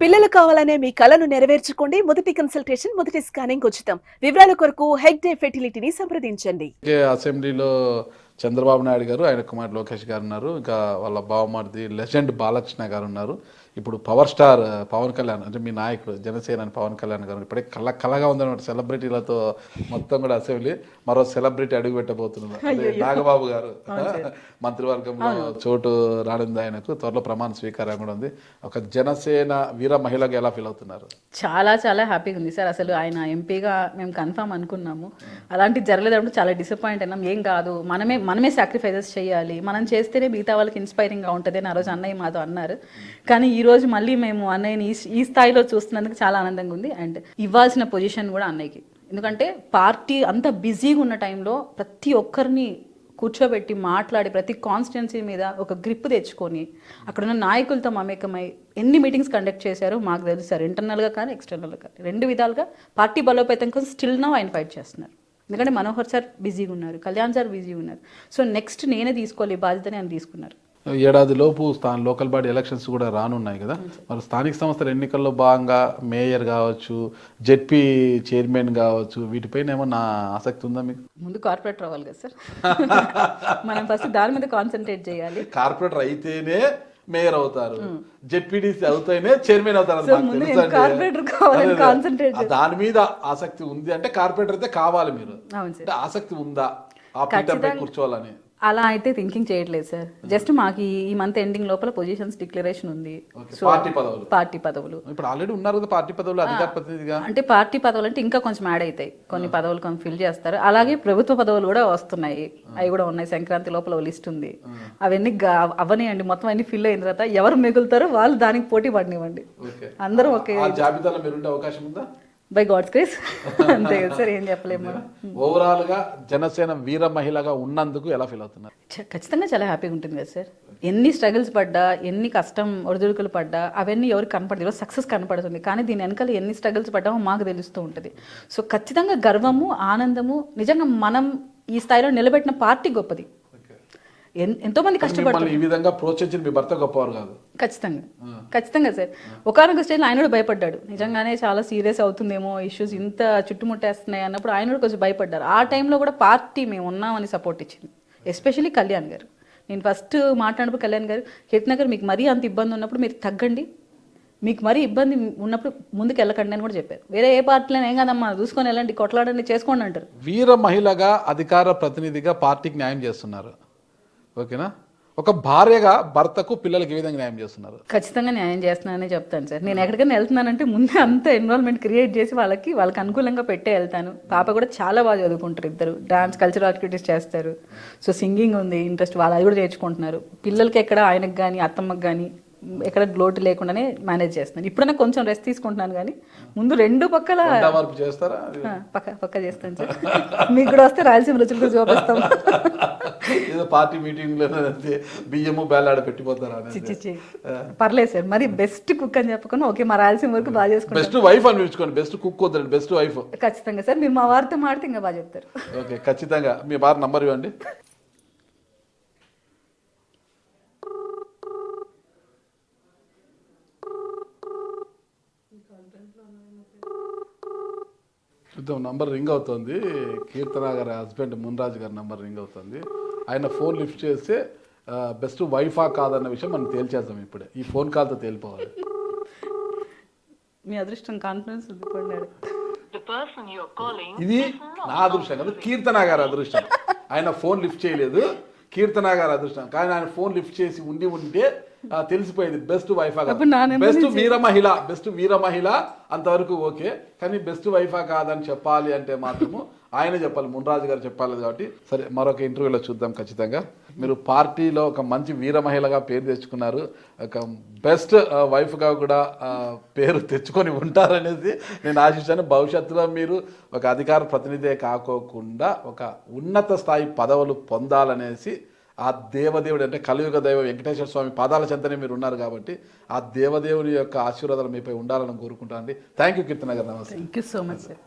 పిల్లలు కావాలనే మీ కలను నెరవేర్చుకోండి. మొదటి కన్సల్టేషన్, మొదటి స్కానింగ్ ఉచితం. వివరాల కొరకు హెగ్డే ఫెర్టిలిటీని సంప్రదించండి. అసెంబ్లీలో చంద్రబాబు నాయుడు గారు, ఆయన కుమార్ లోకేష్ గారు ఉన్నారు. ఇంకా వాళ్ళ బావమరిది లెజెండ్ బాలకృష్ణ గారు ఉన్నారు. ఇప్పుడు పవర్ స్టార్ పవన్ కళ్యాణ్, అంటే మీ నాయకుడు జనసేన పవన్ కళ్యాణ్ గారు ఇప్పుడే కళగా ఉందన్నమాట. సెలబ్రిటీలతో మొత్తం కూడా అసెంబ్లీ మరో సెలబ్రిటీ అడుగు పెట్టబోతున్నారు. నాగబాబు గారు మంత్రివర్గంలో చోటు రానుంది ఆయనకు. త్వరలో ప్రమాణ స్వీకారం కూడా ఉంది. ఒక జనసేన వీర మహిళగా ఎలా ఫీల్ అవుతున్నారు? చాలా చాలా హ్యాపీగా ఉంది సార్. అసలు ఆయన ఎంపీగా మేము కన్ఫామ్ అనుకున్నాము. అలాంటి జరగలేదంటే చాలా డిసప్పాయింట్ అయినాం. ఏం కాదు, మనమే సాక్రిఫైజెస్ చేయాలి, మనం చేస్తేనే మిగతా వాళ్ళకి ఇన్స్పైరింగ్గా ఉంటుంది అని ఆ రోజు అన్నయ్య మాతో అన్నారు. కానీ ఈ రోజు మళ్ళీ మేము అన్నయ్యని ఈ స్థాయిలో చూస్తున్నందుకు చాలా ఆనందంగా ఉంది. అండ్ ఇవ్వాల్సిన పొజిషన్ కూడా అన్నయ్యకి. ఎందుకంటే పార్టీ అంత బిజీగా ఉన్న టైంలో ప్రతి ఒక్కరిని కూర్చోబెట్టి మాట్లాడి ప్రతి కాన్స్టిట్యున్సీ మీద ఒక గ్రిప్ తెచ్చుకొని అక్కడున్న నాయకులతో మమేకమై ఎన్ని మీటింగ్స్ కండక్ట్ చేశారో మాకు తెలుసు సార్. ఇంటర్నల్గా కానీ ఎక్స్టర్నల్గా కానీ రెండు విధాలుగా పార్టీ బలోపేతం కోసం స్టిల్ నౌ ఆయన ఫైట్ చేస్తున్నారు. ఎందుకంటే మనోహర్ సార్ బిజీగా ఉన్నారు, కళ్యాణ్ సార్ బిజీగా ఉన్నారు. సో నెక్స్ట్ నేనే తీసుకోవాలి బాధ్యతని ఆయన తీసుకున్నారు. ఏడాది లోపు లోకల్ బాడీ ఎలక్షన్స్ కూడా రానున్నాయి కదా. మరి స్థానిక సంస్థల ఎన్నికల్లో భాగంగా మేయర్ కావచ్చు, జెడ్పీ చైర్మన్ కావచ్చు, వీటిపైన ఏమన్నా ఆసక్తి ఉందా మీకు? ముందు కార్పొరేటర్ అవ్వాలి కదా సార్. మనం ఫస్ట్ దాని మీద కాన్సన్ట్రేట్ చేయాలి. కార్పొరేటర్ అయితేనే మేయర్ అవుతారు, జెడ్పీడీసీ అవుతానే చైర్మన్ అవుతారు. దాని మీద ఆసక్తి ఉంది అంటే కార్పొరేటర్ అయితే కావాలి. మీరు అంటే ఆసక్తి ఉందా ఆ పీఠంపై కూర్చోవాలని? అలా అయితే థింకింగ్ చేయట్లేదు సార్. జస్ట్ మాకు ఈ మంత్ ఎండింగ్ లోపల పొజిషన్స్ డిక్లరేషన్ ఉంది. పార్టీ పదవులు ఇప్పుడు ఆల్రెడీ ఉన్నారు కదా పార్టీ పదవులు అధికార ప్రతినిధిగా. అంటే పార్టీ పదవులు అంటే ఇంకా కొంచెం యాడ్ అవుతాయి. కొన్ని పదవులు కొంచెం ఫిల్ చేస్తారు. అలాగే ప్రభుత్వ పదవులు కూడా వస్తున్నాయి, అవి కూడా ఉన్నాయి. సంక్రాంతి లోపల లిస్ట్ ఉంది. అవన్నీ అవనివ్వండి, మొత్తం అన్ని ఫిల్ అయిన తర్వాత ఎవరు మిగులుతారో వాళ్ళు దానికి పోటీ పడినివ్వండి. అందరూ ఒకే జాబితాలో మీరుండే అవకాశం ఉందా? By God's grace. అంతే కదా సార్, ఏం చెప్పలేము. ఓవరాల్ గా జనసేన వీర మహిళగా ఉన్నందుకు ఎలా ఫీల్ అవుతున్నారు? ఖచ్చితంగా చాలా హ్యాపీగా ఉంటుంది కదా సార్. ఎన్ని స్ట్రగుల్స్ పడ్డా, ఎన్ని కష్టం ఒడిదుడుకులు పడ్డా అవన్నీ ఎవరికి కనపడదు. సక్సెస్ కనపడుతుంది, కానీ దీని వెనకాల ఎన్ని స్ట్రగుల్స్ పడ్డామో మాకు తెలుస్తూ ఉంటుంది. సో ఖచ్చితంగా గర్వము, ఆనందము. నిజంగా మనం ఈ స్థాయిలో నిలబెట్టిన పార్టీ గొప్పది. ఎంతో మంది కష్టపడుతున్నారు. ఈ విధంగా ప్రోత్సహించిన మీ భర్త గొప్పవారు కాదు? ఖచ్చితంగా సార్. ఒకనొక స్టేజ్లో ఆయన కూడా భయపడ్డాడు. నిజంగానే చాలా సీరియస్ అవుతుందేమో, ఇష్యూస్ ఇంత చుట్టుముట్టేస్తున్నాయి అన్నప్పుడు ఆయన కూడా కొంచెం భయపడ్డారు. ఆ టైంలో కూడా పార్టీ మేము ఉన్నామని సపోర్ట్ ఇచ్చింది. ఎస్పెషల్లీ కళ్యాణ్ గారు. నేను ఫస్ట్ మాట్లాడినప్పుడు కళ్యాణ్ గారు, కీర్తన గారు మీకు మరీ అంత ఇబ్బంది ఉన్నప్పుడు మీరు తగ్గండి, మీకు మరీ ఇబ్బంది ఉన్నప్పుడు ముందుకు వెళ్ళకండి అని కూడా చెప్పారు. వేరే ఏ పార్టీలో ఏం కాదమ్మా, చూసుకొని వెళ్ళండి, కొట్లాడండి, చేసుకోండి అంటారు. వీర మహిళగా అధికార ప్రతినిధిగా పార్టీకి న్యాయం చేస్తున్నారు, ఓకేనా? ఒక భార్యగా భర్తకు పిల్లలకి ఏ విధంగా న్యాయం చేస్తున్నారు? ఖచ్చితంగా న్యాయం చేస్తున్నానని చెప్తాను సార్. నేను ఎక్కడికైనా వెళ్తున్నానంటే ముందే అంత ఎన్విరాన్మెంట్ క్రియేట్ చేసి వాళ్ళకి అనుకూలంగా పెట్టే వెళ్తాను. పాప కూడా చాలా బాగా చదువుకుంటారు, ఇద్దరు డాన్స్ కల్చరల్ యాక్టివిటీస్ చేస్తారు. సో సింగింగ్ ఉంది ఇంట్రెస్ట్, వాళ్ళు అది కూడా నేర్చుకుంటున్నారు. పిల్లలకి ఎక్కడ ఆయనకు కానీ అత్తమ్మకి కానీ ఎక్కడ లోటు లేకుండానే మేనేజ్ చేస్తున్నాను. ఇప్పుడైనా కొంచెం రెస్ట్ తీసుకుంటున్నాను, కానీ ముందు రెండు పక్కల చేస్తారా? పక్క చేస్తాను సార్. మీకు కూడా వస్తే రాయలసీమ రుచులు కూడా చూపిస్తాం. పార్టీ మీటింగ్ బియ్యము బేలాడ పెట్టిపోతారా? పర్లేదు సార్, మరి బెస్ట్ కుక్ అని చెప్పకుండా ఓకే మా రాయలసీమ వరకు బాగా చేసుకుంటాం. బెస్ట్ వైఫ్ అని పిలుచుకోండి, బెస్ట్ కుక్ వద్దండి, బెస్ట్ వైఫ్. ఖచ్చితంగా సార్, మీరు మా వారితో మాడితే ఇంకా బాగా చెప్తారు. ఓకే, ఖచ్చితంగా. మీ వారి నంబర్ ఇవ్వండి. చూద్దాం, నంబర్ రింగ్ అవుతుంది. కీర్తన గారి హస్బెండ్ మున్రాజు గారి నంబర్ రింగ్ అవుతుంది. ఆయన ఫోన్ లిఫ్ట్ చేస్తే బెస్ట్ వైఫా కాదన్న విషయం మనం తేల్చేద్దాం ఇప్పుడే. ఈ ఫోన్ కాల్తో తేలిపోవాలి. మీ అదృష్టం, కాన్ఫిడెన్స్ ఇది నా అదృష్టం కాదు, కీర్తన గారి అదృష్టం. ఆయన ఫోన్ లిఫ్ట్ చేయలేదు, కీర్తన గారి అదృష్టం. కానీ ఆయన ఫోన్ లిఫ్ట్ చేసి ఉంటే తెలిసిపోయేది బెస్ట్ వైఫా కాదు. బెస్ట్ వీర మహిళ అంతవరకు ఓకే, కానీ బెస్ట్ వైఫా కాదని చెప్పాలి అంటే మాత్రము ఆయన చెప్పాలి, మున్రాజు గారు చెప్పాలి. కాబట్టి సరే, మరొక ఇంటర్వ్యూలో చూద్దాం. ఖచ్చితంగా మీరు పార్టీలో ఒక మంచి వీర మహిళగా పేరు తెచ్చుకున్నారు, ఒక బెస్ట్ వైఫ్గా కూడా పేరు తెచ్చుకొని ఉంటారనేది నేను ఆశిస్తాను. భవిష్యత్తులో మీరు ఒక అధికార ప్రతినిధే కాకోకుండా ఒక ఉన్నత స్థాయి పదవులు పొందాలనేసి ఆ దేవదేవుడు, అంటే కలియుగ దైవ వెంకటేశ్వర స్వామి పాదాల చెంతనే మీరు ఉన్నారు కాబట్టి ఆ దేవదేవుని యొక్క ఆశీర్వాదాలు మీపై ఉండాలని కోరుకుంటానండి. థ్యాంక్ యూ కీర్తన గారు. నమస్తే. Thank you so much sir.